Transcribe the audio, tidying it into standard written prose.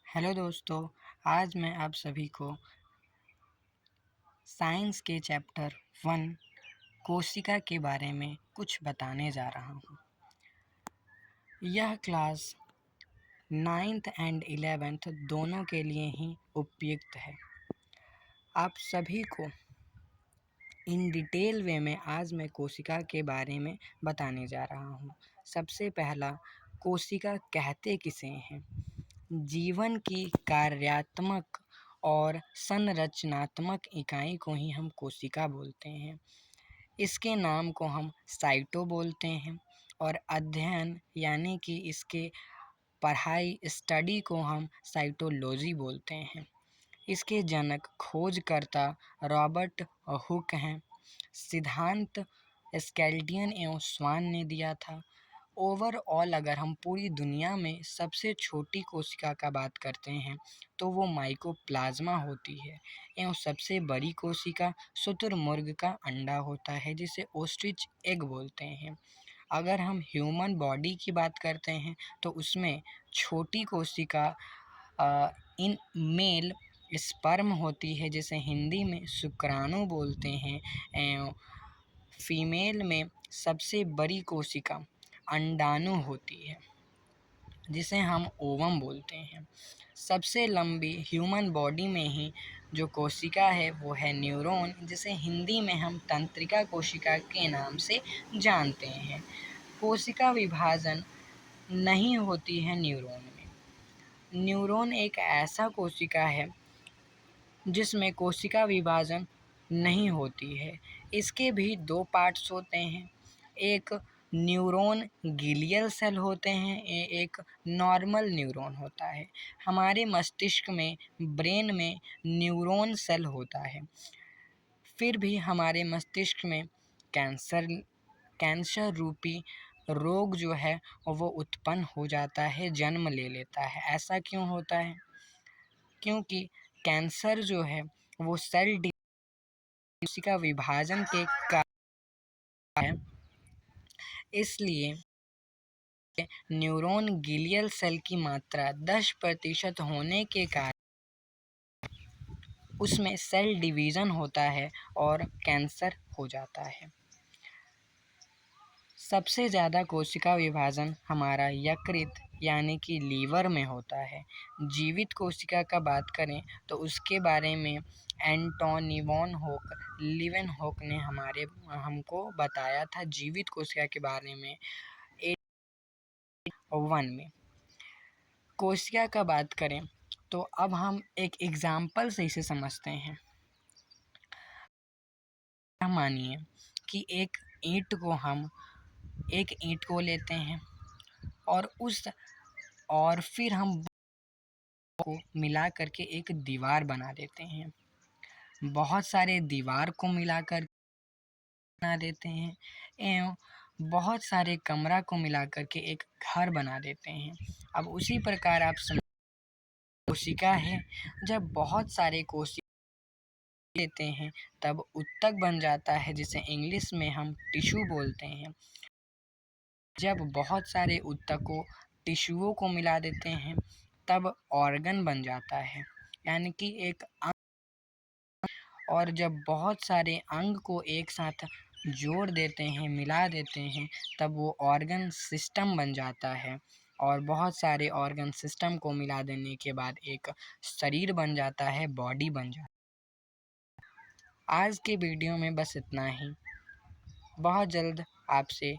Hello दोस्तों। आज मैं आप सभी को साइंस के चैप्टर 1 कोशिका के बारे में कुछ बताने जा रहा हूँ। यह क्लास 9th एंड 11th दोनों के लिए ही उपयुक्त है। आप सभी को इन डिटेल वे में आज मैं कोशिका के बारे में बताने जा रहा हूँ। सबसे पहला, कोशिका कहते किसे हैं? जीवन की कार्यात्मक और संरचनात्मक इकाई को ही हम कोशिका बोलते हैं। इसके नाम को हम साइटो बोलते हैं और अध्ययन यानी कि इसके पढ़ाई स्टडी को हम साइटोलॉजी बोलते हैं। इसके जनक खोजकर्ता रॉबर्ट हुक हैं। सिद्धांत स्केल्डियन एवं स्वान ने दिया था। ओवरऑल अगर हम पूरी दुनिया में सबसे छोटी कोशिका का बात करते हैं तो वो माइकोप्लाज्मा होती है एवं सबसे बड़ी कोशिका शुतुरमुर्ग का अंडा होता है जिसे ओस्ट्रिच एग बोलते हैं। अगर हम ह्यूमन बॉडी की बात करते हैं तो उसमें छोटी कोशिका इन मेल स्पर्म होती है जिसे हिंदी में शुक्राणु बोलते हैं एवं फीमेल में सबसे बड़ी कोशिका अंडाणु होती है जिसे हम ओवम बोलते हैं। सबसे लंबी ह्यूमन बॉडी में ही जो कोशिका है वो है न्यूरॉन, जिसे हिंदी में हम तंत्रिका कोशिका के नाम से जानते हैं। कोशिका विभाजन नहीं होती है न्यूरॉन में। न्यूरॉन एक ऐसा कोशिका है जिसमें कोशिका विभाजन नहीं होती है। इसके भी दो पार्ट्स होते हैं, एक न्यूरॉन ग्लियल सेल होते हैं, एक नॉर्मल न्यूरॉन होता है। हमारे मस्तिष्क में, ब्रेन में न्यूरॉन सेल होता है। फिर भी हमारे मस्तिष्क में कैंसर रूपी रोग जो है वो उत्पन्न हो जाता है, जन्म ले लेता है। ऐसा क्यों होता है? क्योंकि कैंसर जो है वो सेल कोशिका विभाजन के कारण है। इसलिए न्यूरॉन ग्लियल सेल की मात्रा 10% होने के कारण उसमें सेल डिवीज़न होता है और कैंसर हो जाता है। सबसे ज़्यादा कोशिका विभाजन हमारा यकृत यानी कि लीवर में होता है। जीवित कोशिका का बात करें तो उसके बारे में एंटोनी वॉन लीवेनहॉक ने हमको बताया था जीवित कोशिका के बारे में 81 में। कोशिका का बात करें तो अब हम एक एग्जाम्पल से इसे समझते हैं। मानिए कि एक ईंट को लेते हैं और फिर हम को मिला करके एक दीवार बना देते हैं। बहुत सारे दीवार को मिलाकर बना देते हैं एवं बहुत सारे कमरा को मिला करके एक घर बना देते हैं। अब उसी प्रकार आप कोशिका है, जब बहुत सारे कोशिका लेते हैं तब ऊतक बन जाता है जिसे इंग्लिश में हम टिश्यू बोलते हैं। जब बहुत सारे ऊतकों टिश्यूओं को मिला देते हैं तब ऑर्गन बन जाता है यानी कि एक अंग। और जब बहुत सारे अंग को एक साथ जोड़ देते हैं, मिला देते हैं, तब वो ऑर्गन सिस्टम बन जाता है और बहुत सारे ऑर्गन सिस्टम को मिला देने के बाद एक शरीर बन जाता है, बॉडी बन जाता है। आज के वीडियो में बस इतना ही। बहुत जल्द आपसे